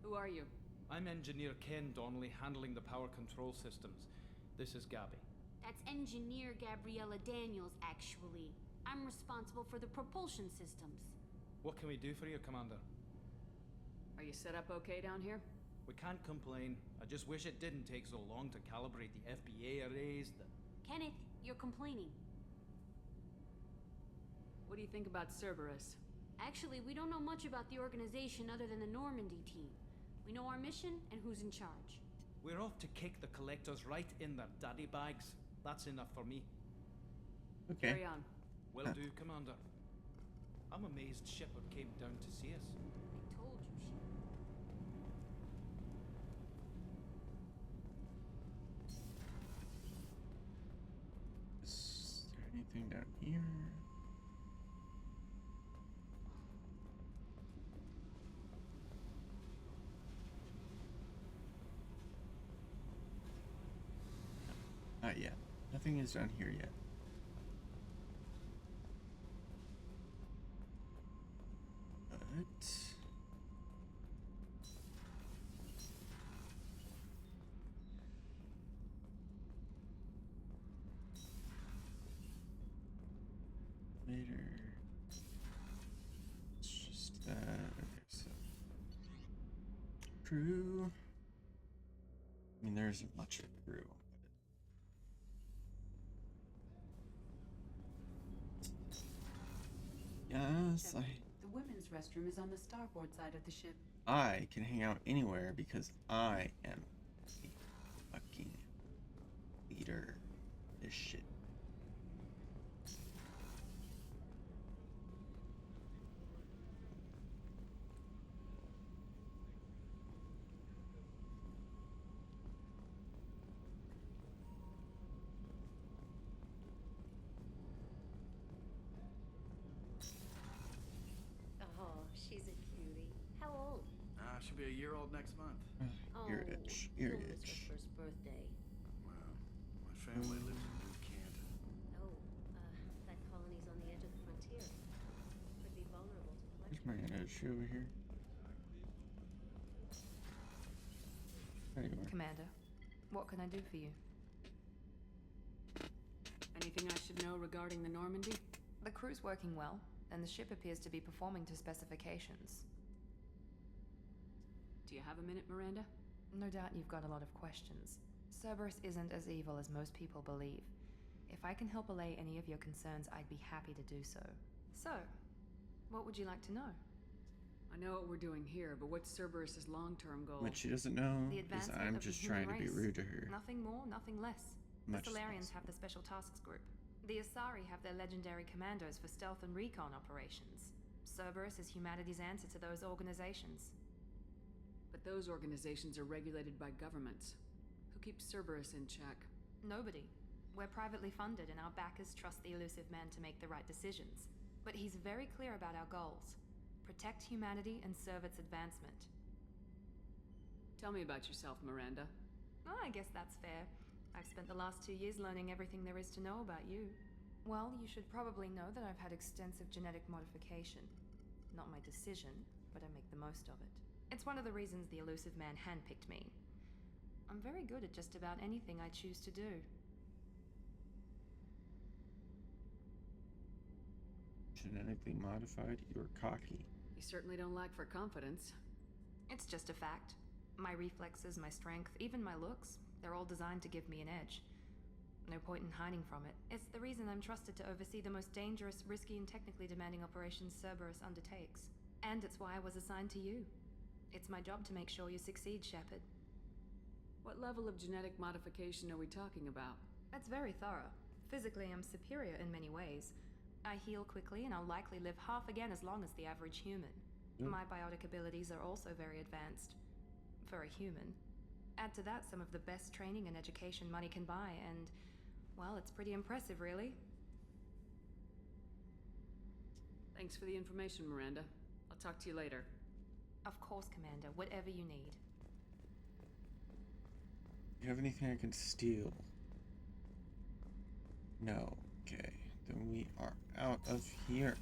Who are you? I'm Engineer Ken Donnelly, handling the power control systems. This is Gabby. That's Engineer Gabriella Daniels, actually. I'm responsible for the propulsion systems. What can we do for you, Commander? Are you set up okay down here? We can't complain. I just wish it didn't take so long to calibrate the FBA arrays, Kenneth, you're complaining. What do you think about Cerberus? Actually, we don't know much about the organization other than the Normandy team. We know our mission and who's in charge. We're off to kick the collectors right in their daddy bags. That's enough for me. Okay. Carry on. Will do, Commander. I'm amazed Shepard came down to see us. I told you, Is there anything down here? Not yet. Nothing is down here yet. But later. It's just that. Okay, so crew. I mean, there isn't much of a crew. Yes, The women's restroom is on the starboard side of the ship. I can hang out anywhere because I am a fucking leader. This shit. Oh, she's a cutie. How old? She'll be a year old next month. Ear itch. Ear almost itch. her first birthday. Wow. My family lives in New Canton. Oh, that colony's on the edge of the frontier. Could be vulnerable to Where's my edge over here? There you are. Commander, what can I do for you? Anything I should know regarding the Normandy? The crew's working well, and the ship appears to be performing to specifications. Do you have a minute, Miranda? No doubt you've got a lot of questions. Cerberus isn't as evil as most people believe. If I can help allay any of your concerns, I'd be happy to do so. So, what would you like to know? I know what we're doing here, but what's Cerberus's long-term goal? What she doesn't know The is advancement I'm of the just human trying to be race. rude to her. Nothing more, nothing less. Much The as Solarians have the Special Tasks Group. The Asari have their legendary commandos for stealth and recon operations. Cerberus is humanity's answer to those organizations. But those organizations are regulated by governments. Who keeps Cerberus in check? Nobody. We're privately funded and our backers trust the elusive man to make the right decisions. But he's very clear about our goals. Protect humanity and serve its advancement. Tell me about yourself, Miranda. Oh, I guess that's fair. I've spent the last 2 years learning everything there is to know about you. Well, you should probably know that I've had extensive genetic modification. Not my decision, but I make the most of it. It's one of the reasons the elusive man handpicked me. I'm very good at just about anything I choose to do. Genetically modified, you're cocky. You certainly don't lack for confidence. It's just a fact. My reflexes, my strength, even my looks, they're all designed to give me an edge. No point in hiding from it. It's the reason I'm trusted to oversee the most dangerous, risky, and technically demanding operations Cerberus undertakes. And it's why I was assigned to you. It's my job to make sure you succeed, Shepard. What level of genetic modification are we talking about? That's very thorough. Physically, I'm superior in many ways. I heal quickly, and I'll likely live half again as long as the average human. My biotic abilities are also very advanced. For a human. Add to that some of the best training and education money can buy, and, well, it's pretty impressive, really. Thanks for the information, Miranda. I'll talk to you later. Of course, Commander. Whatever you need. Do you have anything I can steal? No. Okay. then we are out of here.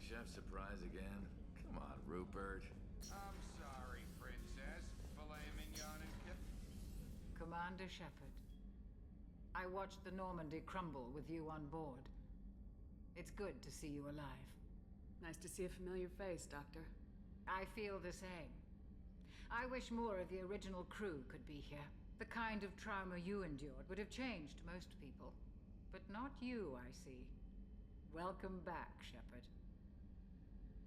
Chef surprise again? Come on, Rupert. I'm sorry, Princess. Filet mignon and kip. Commander Shepard, I watched the Normandy crumble with you on board. It's good to see you alive. Nice to see a familiar face, Doctor. I feel the same. I wish more of the original crew could be here. The kind of trauma you endured would have changed most people. But not you, I see. Welcome back, Shepard.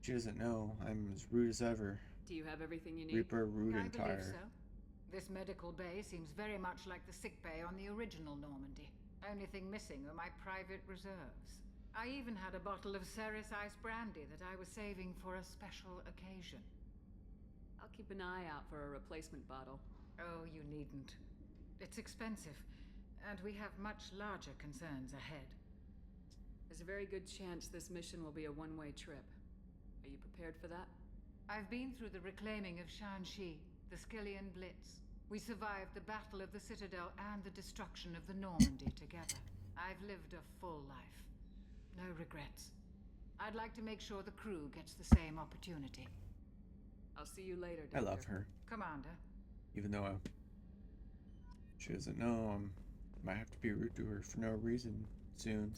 She doesn't know. I'm as rude as ever. Do you have everything you need? Reaper, rude I and believe tired. so. This medical bay seems very much like the sick bay on the original Normandy. Only thing missing are my private reserves. I even had a bottle of Ceres Ice brandy that I was saving for a special occasion. I'll keep an eye out for a replacement bottle. Oh, you needn't. It's expensive, and we have much larger concerns ahead. There's a very good chance this mission will be a one-way trip. Are you prepared for that? I've been through the reclaiming of Shanxi, the Skillian Blitz. We survived the Battle of the Citadel and the destruction of the Normandy together. I've lived a full life. No regrets. I'd like to make sure the crew gets the same opportunity. I'll see you later, I Doctor. love her. Commander. Even though she doesn't know, might have to be rude to her for no reason soon.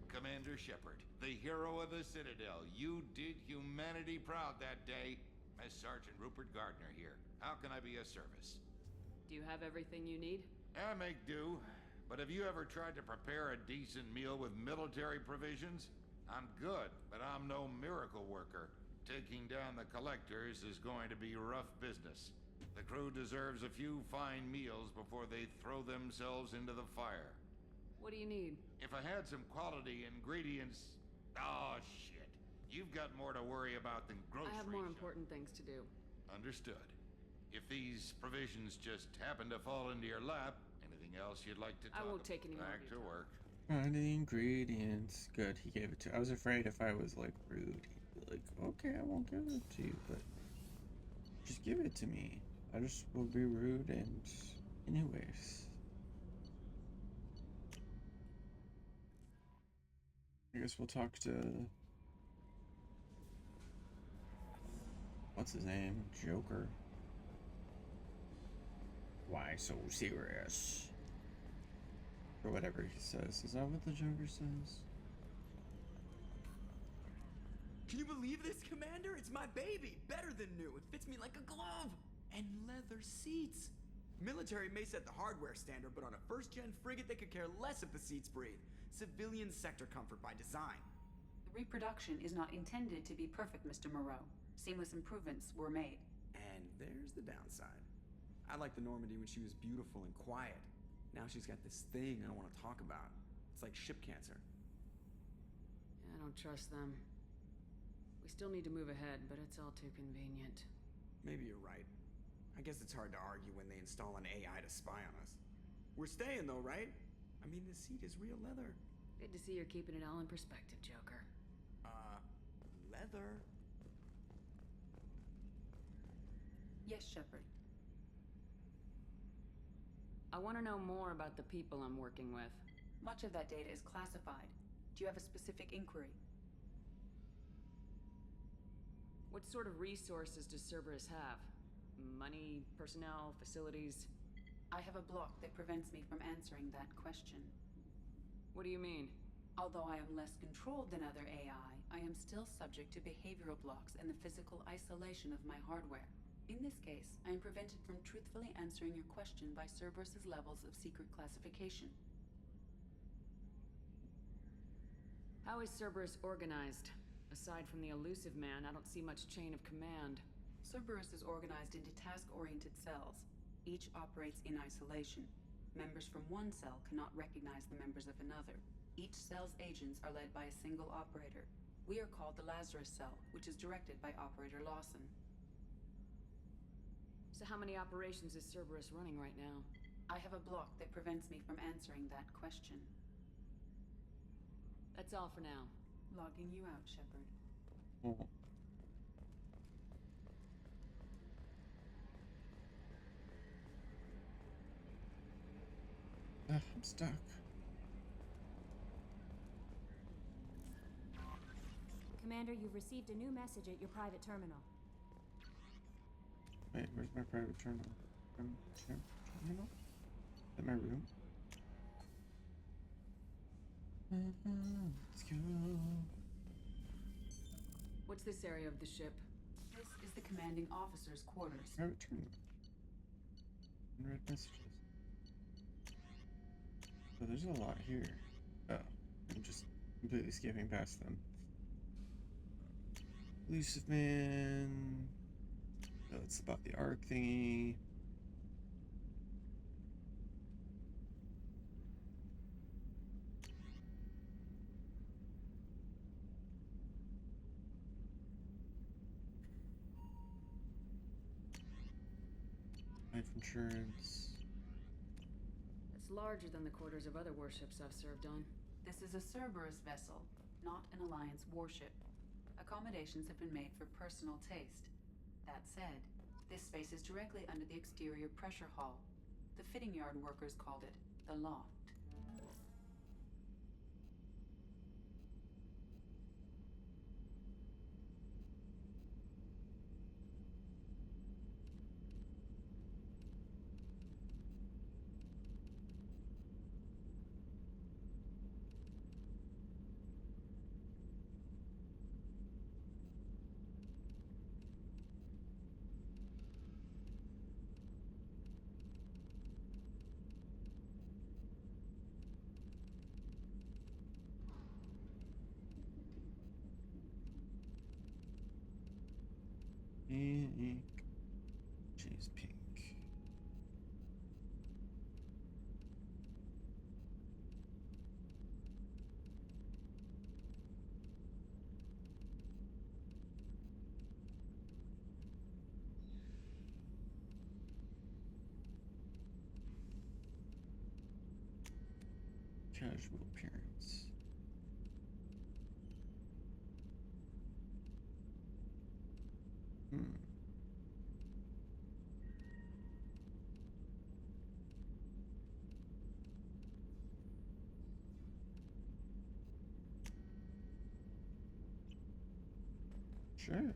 Commander Shepard, the hero of the Citadel. You did humanity proud that day. As Sergeant Rupert Gardner here. How can I be of service? Do you have everything you need? I make do. But have you ever tried to prepare a decent meal with military provisions? I'm good, but I'm no miracle worker. Taking down the collectors is going to be rough business. The crew deserves a few fine meals before they throw themselves into the fire. What do you need? If I had some quality ingredients... Oh, shit. You've got more to worry about than groceries. I have more important things to do. Understood. If these provisions just happen to fall into your lap, anything else you'd like to talk I won't about? take any more Back of to your work. Find the ingredients. Good, he gave it to. I was afraid if I was like rude, he'd be like, "Okay, I won't give it to you, but just give it to me." I just will be rude, and anyways, I guess we'll talk to what's his name, Joker. Why so serious? Or whatever he says. Is that what the Joker says? Can you believe this, Commander? It's my baby! Better than new. It fits me like a glove! And leather seats! Military may set the hardware standard, but on a first-gen frigate, they could care less if the seats breathe. Civilian sector comfort by design. The reproduction is not intended to be perfect, Mr. Moreau. Seamless improvements were made. And there's the downside. I liked the Normandy when she was beautiful and quiet. Now she's got this thing I don't want to talk about. It's like ship cancer. I don't trust them. We still need to move ahead, but it's all too convenient. Maybe you're right. I guess it's hard to argue when they install an AI to spy on us. We're staying though, right? I mean, the seat is real leather. Good to see you're keeping it all in perspective, Joker. Leather? Yes, Shepard. I want to know more about the people I'm working with. Much of that data is classified. Do you have a specific inquiry? What sort of resources does Cerberus have? Money, personnel, facilities? I have a block that prevents me from answering that question. What do you mean? Although I am less controlled than other AI, I am still subject to behavioral blocks and the physical isolation of my hardware. In this case, I am prevented from truthfully answering your question by Cerberus's levels of secret classification. How is Cerberus organized? Aside from the elusive man, I don't see much chain of command. Cerberus is organized into task-oriented cells. Each operates in isolation. Members from one cell cannot recognize the members of another. Each cell's agents are led by a single operator. We are called the Lazarus cell, which is directed by Operator Lawson. So how many operations is Cerberus running right now? I have a block that prevents me from answering that question. That's all for now. Logging you out, Shepard. Oh. I'm stuck. Commander, you've received a new message at your private terminal. Wait, where's my private terminal? Terminal? Is that my room? Let's go. What's this area of the ship? This is the commanding officer's quarters. Private terminal. Unread messages. So there's a lot here. Oh, I'm just completely skipping past them. Elusive Man. Oh, it's about the arc thingy. Life insurance. It's larger than the quarters of other warships I've served on. This is a Cerberus vessel, not an Alliance warship. Accommodations have been made for personal taste. That said, this space is directly under the exterior pressure hull. The fitting yard workers called it the loft. Ink. She's pink. Casual appearance. Sure.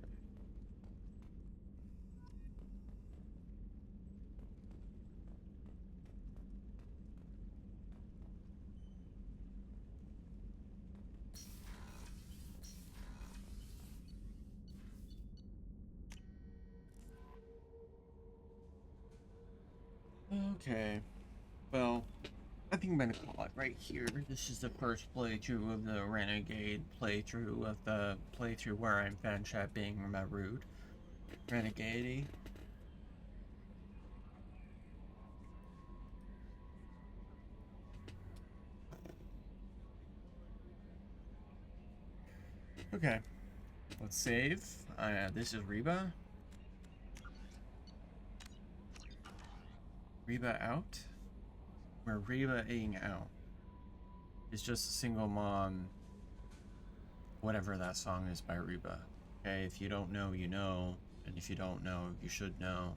Okay. Well, I think I'm gonna call it right here. This is the first playthrough of the Renegade playthrough of the playthrough where I'm fan chat being rude. Renegade. Okay. Let's save. This is Reba. Reba out? We're Reba-ing out. It's just a single mom, whatever that song is by Reba. Okay, if you don't know, you know. And if you don't know, you should know.